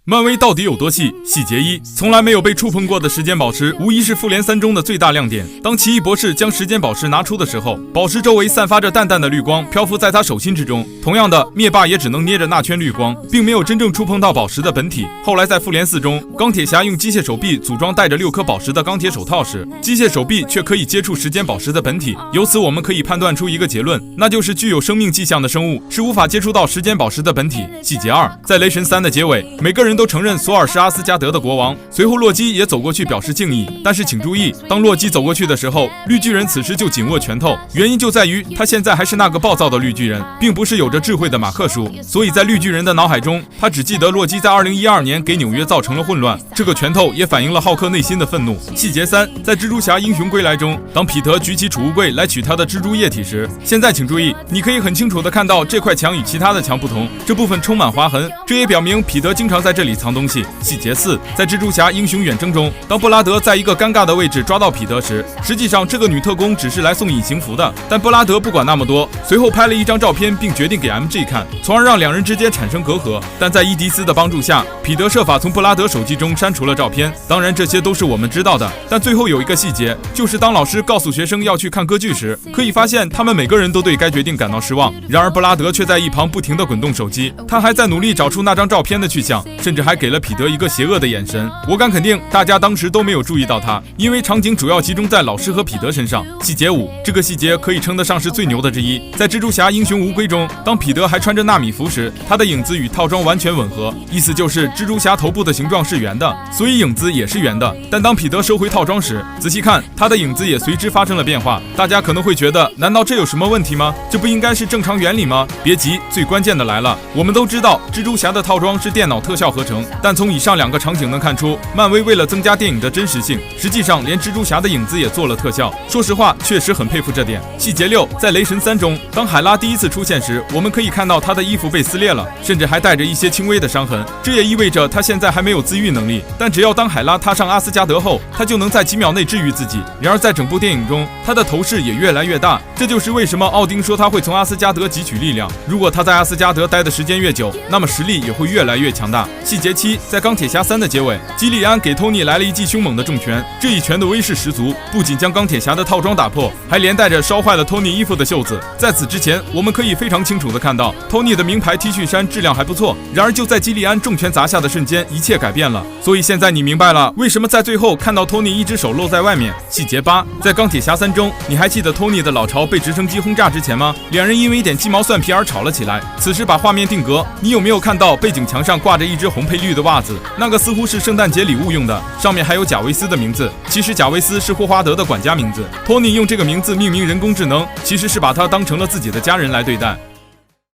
漫威到底有多细？细节一：从来没有被触碰过的时间宝石，无疑是复联3中的最大亮点。当奇异博士将时间宝石拿出的时候，宝石周围散发着淡淡的绿光，漂浮在他手心之中。同样的，灭霸也只能捏着那圈绿光，并没有真正触碰到宝石的本体。后来在复联4中，钢铁侠用机械手臂组装带着6颗宝石的钢铁手套时，机械手臂却可以接触时间宝石的本体。由此我们可以判断出一个结论，那就是具有生命迹象的生物是无法接触到时间宝石的本体。细节2：在雷神3的结尾，每个人都承认索尔是阿斯加德的国王，随后洛基也走过去表示敬意。但是请注意，当洛基走过去的时候，绿巨人此时就紧握拳头，原因就在于他现在还是那个暴躁的绿巨人，并不是有着智慧的马克叔。所以在绿巨人的脑海中，他只记得洛基在2012年给纽约造成了混乱，这个拳头也反映了浩克内心的愤怒。细节3：在蜘蛛侠英雄归来中，当彼得举起储物柜来取他的蜘蛛液体时，现在请注意，你可以很清楚地看到这块墙与其他的墙不同，这部分充满划痕，这也表明彼得经常在这里藏东西。细节4：在蜘蛛侠英雄远征中，当布拉德在一个尴尬的位置抓到彼得时，实际上这个女特工只是来送隐形服的，但布拉德不管那么多，随后拍了一张照片并决定给 MJ 看，从而让两人之间产生隔阂。但在伊迪丝的帮助下，彼得设法从布拉德手机中删除了照片。当然这些都是我们知道的，但最后有一个细节，就是当老师告诉学生要去看歌剧时，可以发现他们每个人都对该决定感到失望，然而布拉德却在一旁不停地滚动手机，他还在努力找出那张照片的去向，甚至还给了彼得一个邪恶的眼神。我敢肯定大家当时都没有注意到他，因为场景主要集中在老师和彼得身上。细节5：这个细节可以称得上是最牛的之一。在蜘蛛侠英雄无归中，当彼得还穿着纳米服时，他的影子与套装完全吻合，意思就是蜘蛛侠头部的形状是圆的，所以影子也是圆的。但当彼得收回套装时，仔细看，他的影子也随之发生了变化。大家可能会觉得，难道这有什么问题吗？这不应该是正常原理吗？别急，最关键的来了。我们都知道蜘蛛侠的套装是电脑特效合成，但从以上2个场景能看出，漫威为了增加电影的真实性，实际上连蜘蛛侠的影子也做了特效。说实话，确实很佩服这点。细节6：在雷神3中，当海拉第一次出现时，我们可以看到她的衣服被撕裂了，甚至还带着一些轻微的伤痕，这也意味着她现在还没有自愈能力。但只要当海拉踏上阿斯加德后，她就能在几秒内治愈自己。然而在整部电影中，她的头饰也越来越大，这就是为什么奥丁说他会从阿斯加德汲取力量。如果他在阿斯加德待的时间越久，那么实力也会越来越强大。细节7：在钢铁侠3的结尾，基利安给托尼来了一记凶猛的重拳，这一拳的威势十足，不仅将钢铁侠的套装打破，还连带着烧坏了托尼衣服的袖子。在此之前，我们可以非常清楚地看到托尼的名牌 T 恤衫质量还不错，然而就在基利安重拳砸下的瞬间，一切改变了。所以现在你明白了为什么在最后看到托尼一只手露在外面。细节8：在钢铁侠3中，你还记得托尼的老巢被直升机轰炸之前吗？两人因为一点鸡毛蒜皮而吵了起来，此时把画面定格，你有没有看到背景墙上挂着一只红配绿的袜子？那个似乎是圣诞节礼物用的，上面还有贾维斯的名字。其实贾维斯是霍华德的管家名字，托尼用这个名字命名人工智能，其实是把他当成了自己的家人来对待。